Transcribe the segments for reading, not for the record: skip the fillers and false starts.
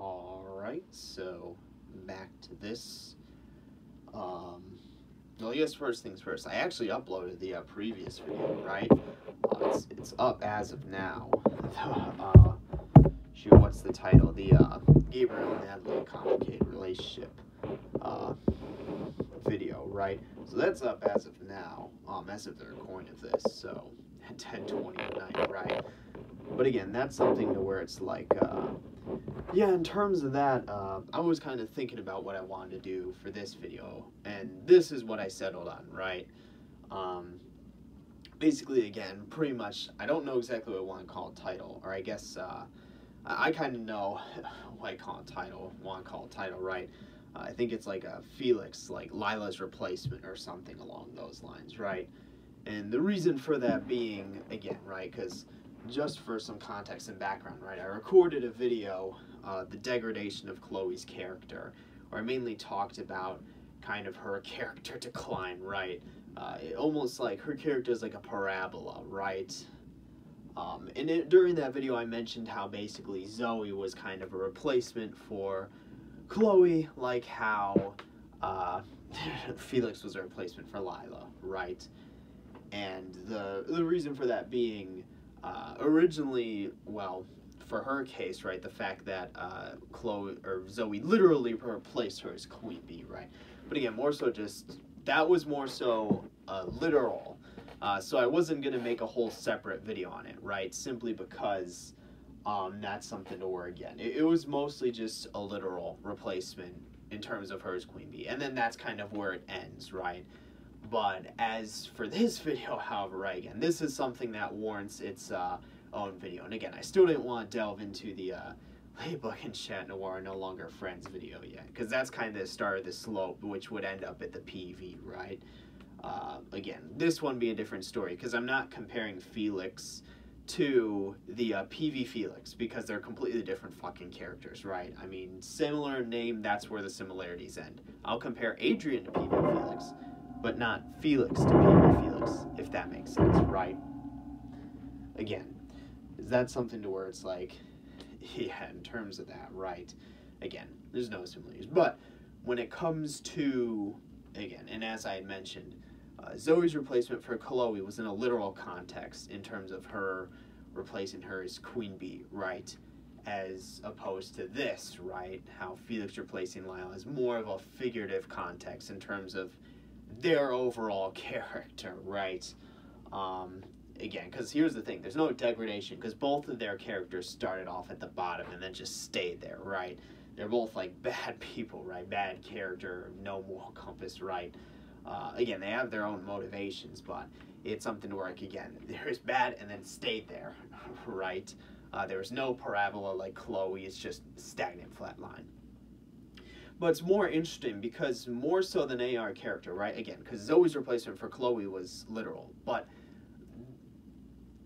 Alright, so back to this. Well, I guess first things first. I actually uploaded the previous video, right? It's up as of now. Shoot, what's the title? The Gabriel and Natalie Complicated Relationship video, right? So that's up as of now, as of the recording of this, so at 10:20 at night, right? But again, that's something to where it's like, yeah, in terms of that, I was kind of thinking about what I wanted to do for this video, and this is what I settled on, right? Basically, again, pretty much, I don't know exactly what I want to call a title, or I guess, I kind of know what I want to call a title, right? I think it's like a Felix, like Lila's replacement or something along those lines, right? And the reason for that being, again, right, because just for some context and background, right, I recorded a video, the degradation of Chloe's character, where I mainly talked about kind of her character decline, right? Almost like her character is like a parabola, right? And during that video, I mentioned how basically Zoe was kind of a replacement for Chloe, like how Felix was a replacement for Lila, right? And the reason for that being, originally, well, for her case, right, the fact that Zoe literally replaced her as Queen Bee, right? But again, more so just, that was more so literal. So I wasn't going to make a whole separate video on it, right? Simply because that's something to where, again, it was mostly just a literal replacement in terms of her as Queen Bee. And then that's kind of where it ends, right? But as for this video, however, right, again, this is something that warrants its own video. And again, I still didn't want to delve into the Ladybug and Chat Noir are no longer friends video yet, because that's kind of the start of the slope, which would end up at the PV, right? Again, this one be a different story, because I'm not comparing Felix to the PV Felix, because they're completely different fucking characters, right? I mean, similar name, that's where the similarities end. I'll compare Adrian to PV Felix, but not Felix to PV Felix, if that makes sense, right? Again, is that something to where it's like, yeah, in terms of that, right? Again, there's no similarities. But when it comes to, again, and as I had mentioned, Zoe's replacement for Chloe was in a literal context in terms of her replacing her as Queen Bee, right? As opposed to this, right? How Felix replacing Lila is more of a figurative context in terms of their overall character, right? Again, because here's the thing, there's no degradation, because both of their characters started off at the bottom and then just stayed there, right? They're both like bad people, right? Bad character, no moral compass, right? Again, they have their own motivations, but it's something to work, again, there's bad and then stayed there, right? There's no parabola like Chloe, it's just stagnant flat line. But it's more interesting because more so than AR character, right? Again, because Zoe's replacement for Chloe was literal, but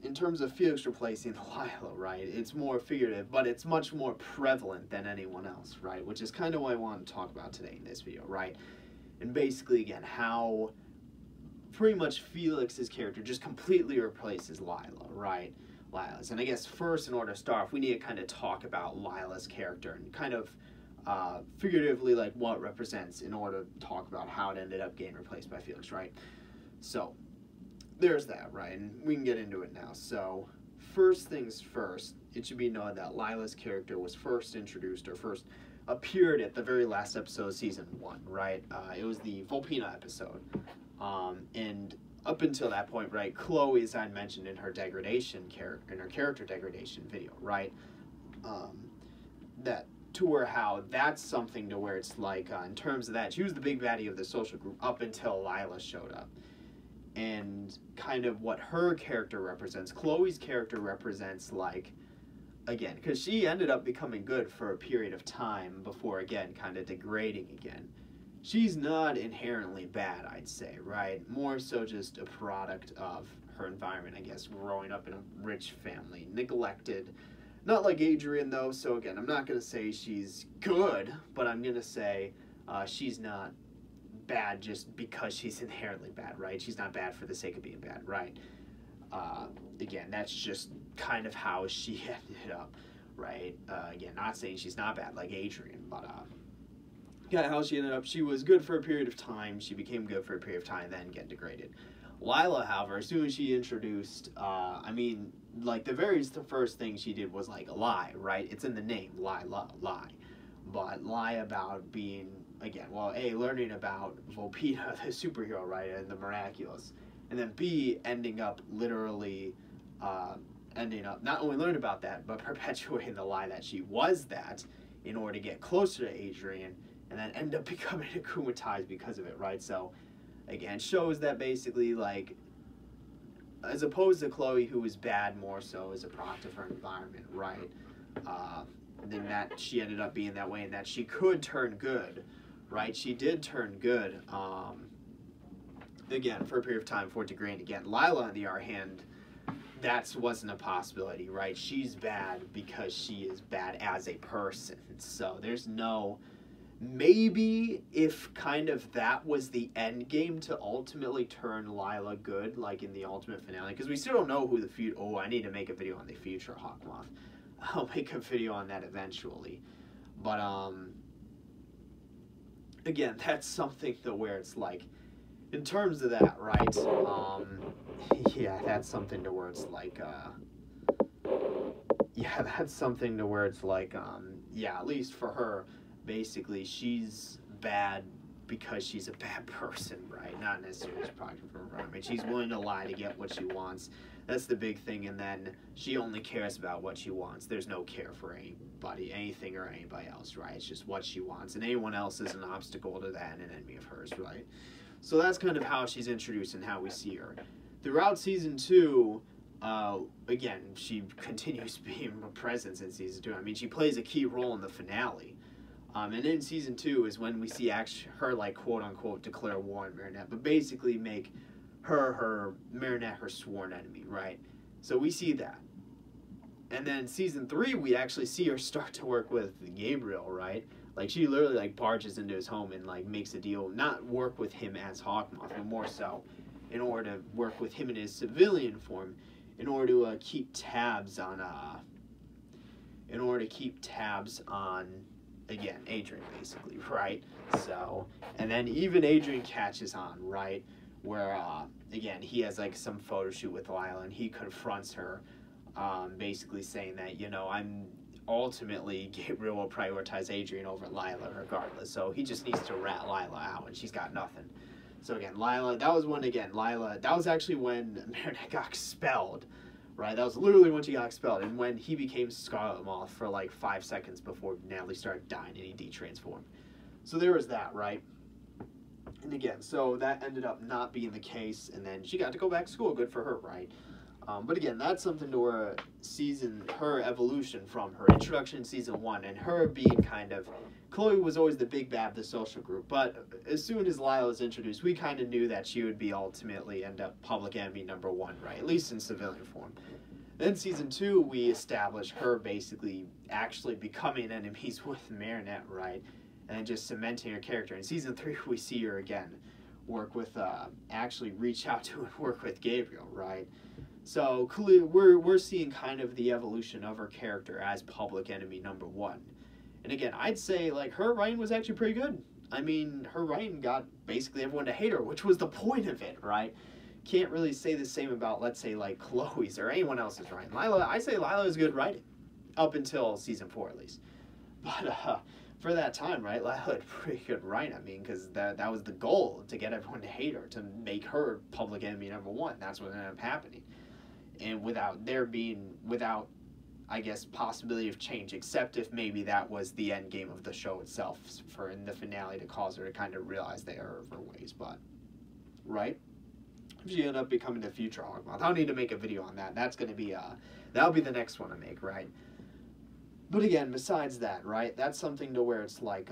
in terms of Felix replacing Lila, right, it's more figurative, but it's much more prevalent than anyone else, right? Which is kind of what I want to talk about today in this video, right? And basically, again, how pretty much Felix's character just completely replaces Lila, right? Lila's. And I guess first, in order to start off, we need to kind of talk about Lila's character and kind of figuratively, like, what it represents in order to talk about how it ended up getting replaced by Felix, right? So, there's that, right? And we can get into it now. So, first things first, it should be known that Lila's character was first introduced, or first appeared at the very last episode of season 1, right? It was the Volpina episode. And up until that point, right, Chloe, as I mentioned in her character degradation video, right? That to where how that's something to where it's like, in terms of that, she was the big baddie of the social group up until Lila showed up. And kind of what her character represents, Chloe's character represents, like, again, because she ended up becoming good for a period of time before, again, kind of degrading again. She's not inherently bad, I'd say, right? More so just a product of her environment, I guess, growing up in a rich family, neglected. Not like Adrian, though, so again, I'm not going to say she's good, but I'm going to say she's not bad just because she's inherently bad, right? She's not bad for the sake of being bad, right? Again, that's just kind of how she ended up, right? Again, not saying she's not bad like Adrian, but yeah, how she ended up, she was good for a period of time, she became good for a period of time, then get degraded. Lila, however, as soon as she introduced, I mean, like, the first thing she did was, like, lie, right? It's in the name, Lila, lie. But lie about being, again, well, A, learning about Volpita, the superhero, right, and the Miraculous. And then B, ending up literally, not only learning about that, but perpetuating the lie that she was that in order to get closer to Adrian, and then end up becoming akumatized because of it, right? So, again, shows that basically, like, as opposed to Chloe, who was bad more so as a product of her environment, right? Then that she ended up being that way, and that she could turn good, right? She did turn good, again, for a period of time before degrading again. Lila, on the other hand, that wasn't a possibility, right? She's bad because she is bad as a person. So there's no... Maybe if kind of that was the end game to ultimately turn Lila good, like in the ultimate finale, because we still don't know who the future... Oh, I need to make a video on the future Hawkmoth. I'll make a video on that eventually. But, again, that's something to where it's like, in terms of that, right, yeah, that's something to where it's like, yeah, that's something to where it's like, yeah, at least for her, basically, she's bad because she's a bad person, right? Not necessarily as a product of her environment. She's willing to lie to get what she wants. That's the big thing, and then she only cares about what she wants. There's no care for anybody, anything, or anybody else, right? It's just what she wants, and anyone else is an obstacle to that and an enemy of hers, right? So that's kind of how she's introduced and how we see her. Throughout Season 2, again, she continues being a presence in Season 2. I mean, she plays a key role in the finale. And in Season 2 is when we see her, like, quote-unquote, declare war on Marinette, but basically make Marinette her sworn enemy, right? So we see that. And then Season 3, we actually see her start to work with Gabriel, right? Like, she literally, like, barges into his home and, like, makes a deal, not work with him as Hawkmoth, but more so in order to work with him in his civilian form, in order to keep tabs on, again, Adrian, basically, right? So, and then even Adrian catches on, right? Where, again, he has, like, some photo shoot with Lila, and he confronts her, basically saying that, you know, ultimately, Gabriel will prioritize Adrian over Lila regardless, so he just needs to rat Lila out, and she's got nothing. So, again, Lila, that was actually when Marinette got expelled, right? That was literally when she got expelled, and when he became Scarlet Moth for like 5 seconds before Natalie started dying and he detransformed. So there was that, right? And again, so that ended up not being the case, and then she got to go back to school. Good for her, right? But again, that's something to where her evolution from her introduction in Season 1 and her being kind of... Chloe was always the big bad of the social group, but as soon as Lila was introduced, we kind of knew that she would be ultimately end up public enemy number 1, right? At least in civilian form. Then Season 2, we established her basically actually becoming enemies with Marinette, right? And then just cementing her character. In Season 3, we see her again work with, actually reach out to and work with Gabriel, right? So we're seeing kind of the evolution of her character as public enemy number 1. And again, I'd say, like, her writing was actually pretty good. I mean, her writing got basically everyone to hate her, which was the point of it, right? Can't really say the same about, let's say, like, Chloe's or anyone else's writing. I say Lila is good writing, up until Season 4, at least. But, for that time, right, Lila had pretty good writing. I mean, because that was the goal, to get everyone to hate her, to make her public enemy number 1. That's what ended up happening. And without, I guess, possibility of change, except if maybe that was the end game of the show itself, for in the finale to cause her to kind of realize the error of her ways, but, right? If she ended up becoming the future Hawkmoth. I'll need to make a video on that. That's going to be, that'll be the next one I make, right? But again, besides that, right, that's something to where it's like,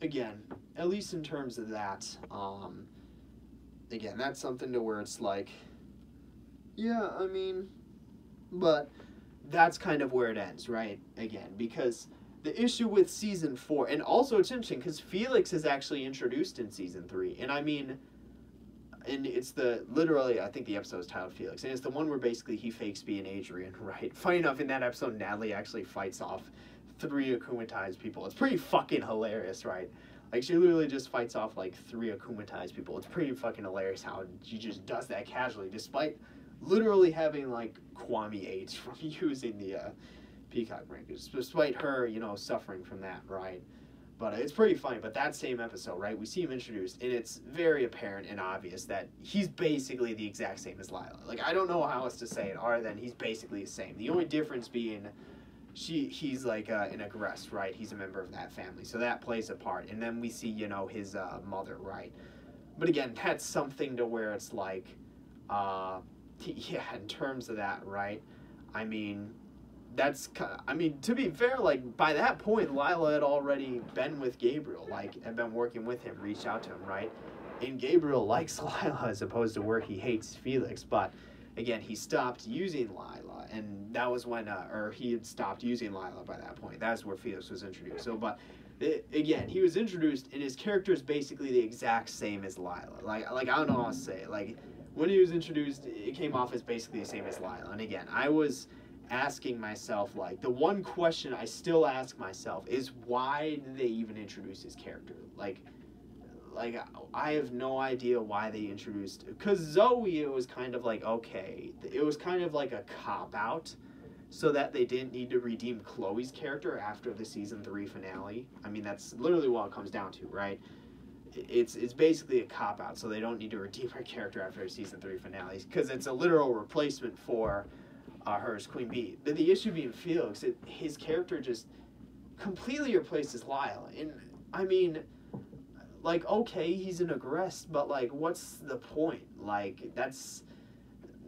again, at least in terms of that, again, that's something to where it's like, yeah, I mean, but that's kind of where it ends, right? Again, because the issue with Season 4, and also it's interesting because Felix is actually introduced in Season 3, and I mean, and it's literally, I think the episode is titled Felix, and it's the one where basically he fakes being Adrian, right? Funny enough, in that episode, Natalie actually fights off 3 akumatized people. It's pretty fucking hilarious, right? Like, she literally just fights off, like, 3 akumatized people. It's pretty fucking hilarious how she just does that casually, despite literally having, like, Kwame AIDS from using the Peacock Rankers, despite her, you know, suffering from that, right? But it's pretty funny. But that same episode, right, we see him introduced, and it's very apparent and obvious that he's basically the exact same as Lila. Like, I don't know how else to say it other than he's basically the same. The only difference being he's like an aggressor, right? He's a member of that family, so that plays a part. And then we see, you know, his mother, right? But again, that's something to where it's like, yeah, in terms of that, right? I mean, to be fair, like, by that point, Lila had already been with Gabriel, like, had been working with him, reached out to him, right? And Gabriel likes Lila as opposed to where he hates Felix, but again, he stopped using Lila, and that was when, or he had stopped using Lila by that point. That's where Felix was introduced. So, but, again, he was introduced, and his character is basically the exact same as Lila. Like I don't know how to say it. Like, when he was introduced, it came off as basically the same as Lila. And again, I was asking myself, like, the one question I still ask myself is, why did they even introduce his character? Like, I have no idea why they introduced, because Zoe, it was kind of like, okay, it was kind of like a cop-out, so that they didn't need to redeem Chloe's character after the season 3 finale. I mean, that's literally what it comes down to, right? It's basically a cop-out, so they don't need to redeem her character after season 3 finale, because it's a literal replacement for her as Queen Bee. The issue being Felix, his character just completely replaces Lila, and I mean, like, okay, he's an aggressor, but, like, what's the point? Like,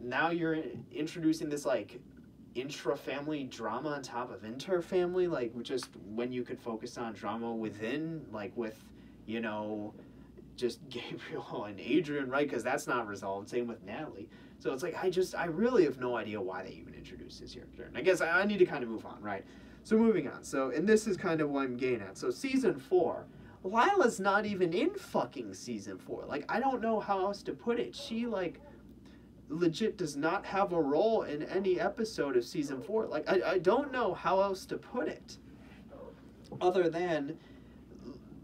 now you're introducing this, like, intra-family drama on top of inter-family, like, just when you could focus on drama within, like, with, you know, just Gabriel and Adrian, right? Because that's not resolved. Same with Natalie. So it's like, I really have no idea why they even introduced his character. And I guess I need to kind of move on, right? So moving on. So, and this is kind of what I'm getting at. So season 4, Lila's not even in fucking season 4. Like, I don't know how else to put it. She, like, legit does not have a role in any episode of season 4. Like, I don't know how else to put it. Other than,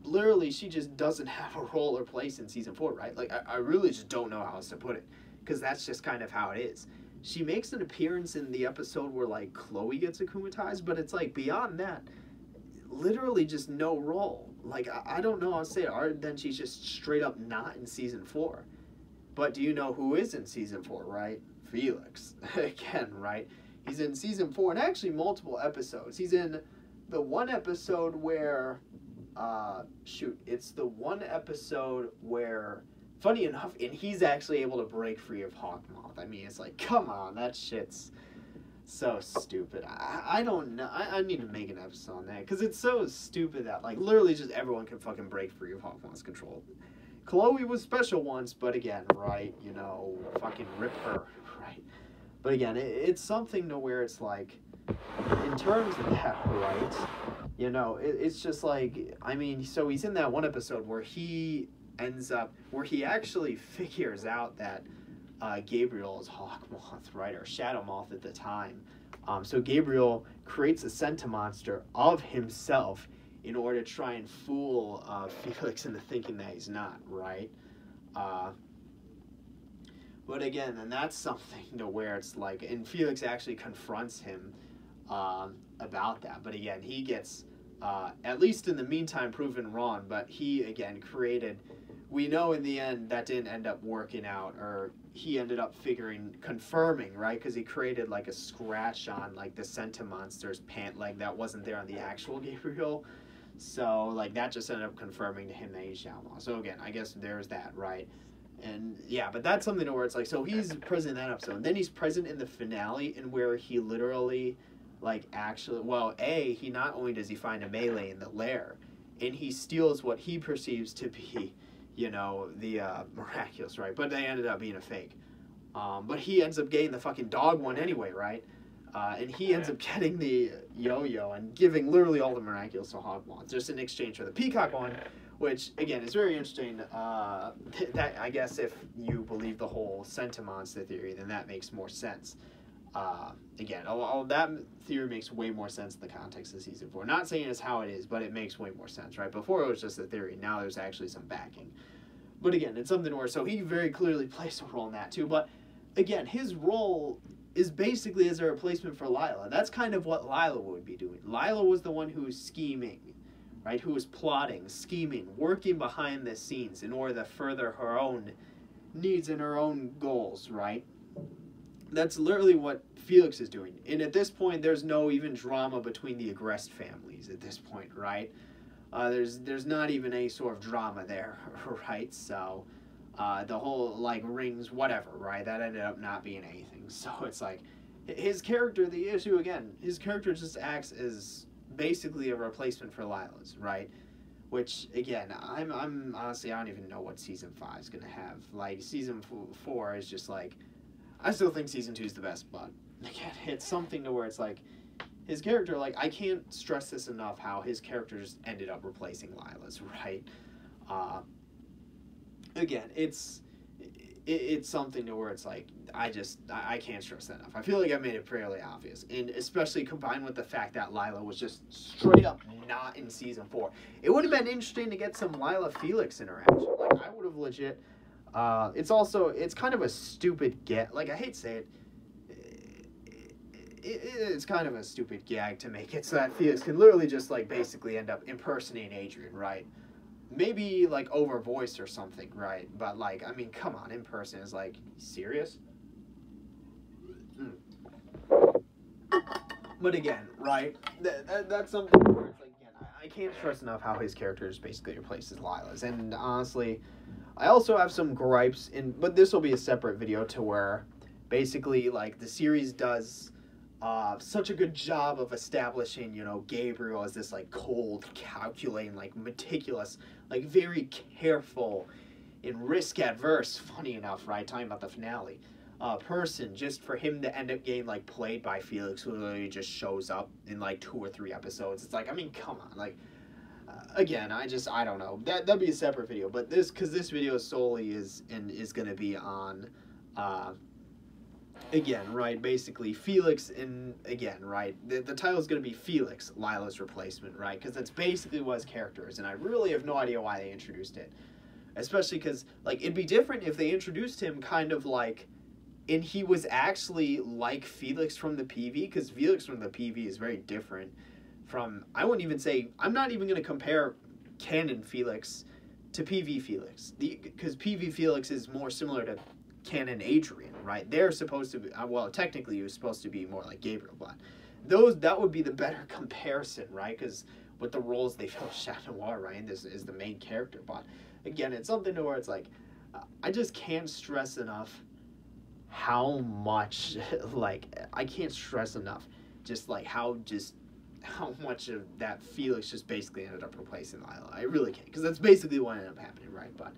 literally, she just doesn't have a role or place in season 4, right? Like, I really just don't know how else to put it. Because that's just kind of how it is. She makes an appearance in the episode where, like, Chloe gets akumatized, but it's, like, beyond that, literally just no role. Like, I don't know how to say it, other than she's just straight up not in season 4. But do you know who is in season 4, right? Felix. Again, right? He's in season 4, and actually multiple episodes. He's in the one episode where, it's the one episode where, funny enough, and he's actually able to break free of Hawkmoth. I mean, it's like, come on, that shit's so stupid. I don't know. I need to make an episode on that, because it's so stupid that, like, literally just everyone can fucking break free of Hawkmoth's control. Chloe was special once, but again, right, you know, fucking rip her, right? But again, it's something to where it's like, in terms of that, right, you know, it's just like, I mean, so he's in that one episode where he actually figures out that Gabriel is Hawkmoth, right, or Shadow Moth at the time. So Gabriel creates a Sentimonster of himself in order to try and fool Felix into thinking that he's not, right? But again, and that's something to where it's like, and Felix actually confronts him about that. But again, he gets, at least in the meantime, proven wrong. But he, again, created, we know in the end that didn't end up working out, or he ended up confirming, right? Because he created like a scratch on like the Sentimonster's pant leg that wasn't there on the actual Gabriel. So like that just ended up confirming to him that he's Shadow Moth. So again, I guess there's that, right? And yeah, but that's something to where it's like, so he's present in that episode. And then he's present in the finale, in where he literally, like, actually, well, he not only does he find a melee in the lair, and he steals what he perceives to be, you know, the Miraculous, right? But they ended up being a fake. But he ends up getting the fucking dog one anyway, right? And he ends up getting the yo-yo and giving literally all the Miraculous to Hawkmoth, just in exchange for the Peacock one, which again is very interesting. That I guess if you believe the whole Sentimonster theory, then that makes more sense. Again, all that theory makes way more sense in the context of season 4. Not saying it's how it is, but it makes way more sense, right? Before it was just a theory. Now there's actually some backing. But again, it's something where, so he very clearly plays a role in that too. But again, his role is basically as a replacement for Lila. That's kind of what Lila would be doing. Lila was the one who was scheming, right? Who was plotting, scheming, working behind the scenes in order to further her own needs and her own goals, right? That's literally what Felix is doing. And at this point, there's no even drama between the Agrest families at this point, right? There's not even any sort of drama there, right? So the whole, like, rings, whatever, right? That ended up not being anything. So it's like, his character, the issue, again, his character just acts as basically a replacement for Lila's, right? Which, again, I'm honestly, I don't even know what Season 5 is going to have. Like, Season 4 is just like, I still think Season 2 is the best, but again, it's something to where it's like, his character, like, I can't stress this enough how his character just ended up replacing Lila's, right? Again, it's something to where it's like, I can't stress that enough. I feel like I made it fairly obvious, and especially combined with the fact that Lila was just straight up not in Season 4. It would have been interesting to get some Lila-Felix interaction. Like, I would have legit... it's kind of a stupid like, I hate to say it, it's kind of a stupid gag to make it so that Felix can literally just, like, basically end up impersonating Adrian, right? Maybe, like, over voice or something, right? But, like, I mean, come on, in person is, like, serious? But again, right, that's something where it's like, again, I can't stress enough how his character just basically replaces Lila's, and honestly... I also have some gripes, but this will be a separate video, to where basically, like, the series does such a good job of establishing, you know, Gabriel as this, like, cold, calculating, like, meticulous, like, very careful and risk-adverse, funny enough, right, talking about the finale, person, just for him to end up getting, like, played by Felix, who literally just shows up in, like, 2 or 3 episodes. It's like, I mean, come on, like... Again, I don't know. That'd be a separate video, but because this video solely is going to be on, again, right, basically Felix, and again, right, the title is going to be Felix, Lila's replacement, right, because that's basically what his character is, and I really have no idea why they introduced it, especially because, like, it'd be different if they introduced him kind of like, and he was actually like Felix from the PV, because Felix from the PV is very different from, I wouldn't even say, I'm not even going to compare canon Felix to PV Felix, because PV Felix is more similar to canon Adrian, right? They're supposed to be, well, technically he was supposed to be more like Gabriel, but that would be the better comparison, right? Because with the roles they fill, Shadow Noir, right, this is the main character, but again, it's something to where it's like, I just can't stress enough how much, like, I can't stress enough just, like, how much of that Felix just basically ended up replacing Lila. I really can't, because that's basically what ended up happening, right? But,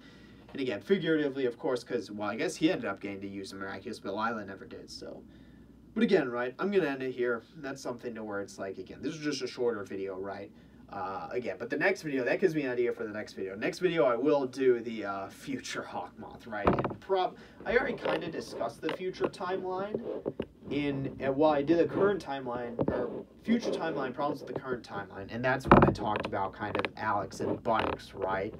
and again, figuratively, of course, because, well, I guess he ended up getting to use the Miraculous, but Lila never did, so. But again, right, I'm going to end it here. That's something to where it's like, again, this is just a shorter video, right? Again, but the next video, that gives me an idea for the next video. Next video, I will do the future Hawkmoth, right? And I already kind of discussed the future timeline well, I did a current timeline, or future timeline problems with the current timeline, and that's when I talked about kind of Alex and Buttocks, right?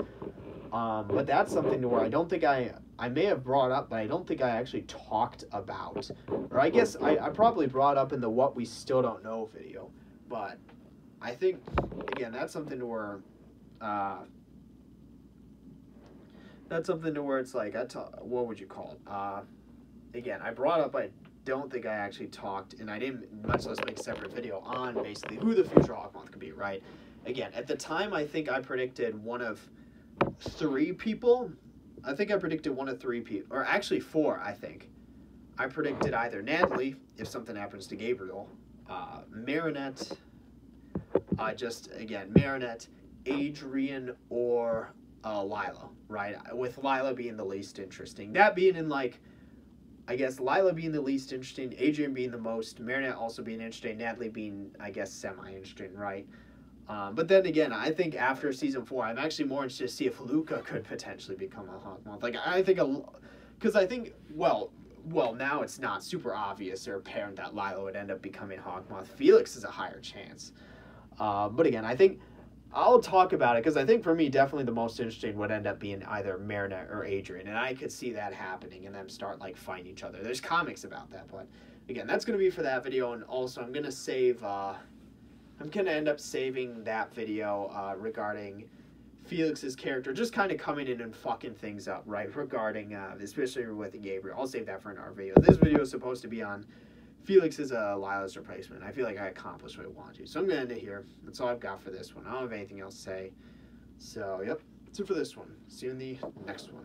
But that's something to where I don't think I may have brought up, but I don't think I actually talked about, or I guess I probably brought up in the What We Still Don't Know video, but I think, again, that's something to where, it's like, what would you call it? Again, I brought up, I don't think I actually talked, and I didn't much less make a separate video on basically who the future Hawkmoth could be, right? Again, at the time, I think I predicted one of 3 people. I think I predicted one of 3 people, or actually 4, I think. I predicted either Natalie, if something happens to Gabriel, Marinette, Marinette, Adrian, or Lila, right? With Lila being the least interesting. That being in, like, I guess Lila being the least interesting, Adrian being the most, Marinette also being interesting, Natalie being, I guess, semi-interesting, right? But then again, I think after season 4, I'm actually more interested to see if Luca could potentially become a Hawkmoth. Like, I think, because I think, well, now it's not super obvious or apparent that Lila would end up becoming Hawkmoth. Felix is a higher chance. But again, I think I'll talk about it because I think for me, definitely the most interesting would end up being either Marinette or Adrian, and I could see that happening and them start like fighting each other. There's comics about that, but again, that's gonna be for that video, and also I'm gonna save. I'm gonna end up saving that video regarding Felix's character just kind of coming in and fucking things up, right? Regarding especially with Gabriel. I'll save that for another video. This video is supposed to be on Felix is Lila's replacement. I feel like I accomplished what I wanted to. So I'm going to end it here. That's all I've got for this one. I don't have anything else to say. So, yep. That's it for this one. See you in the next one.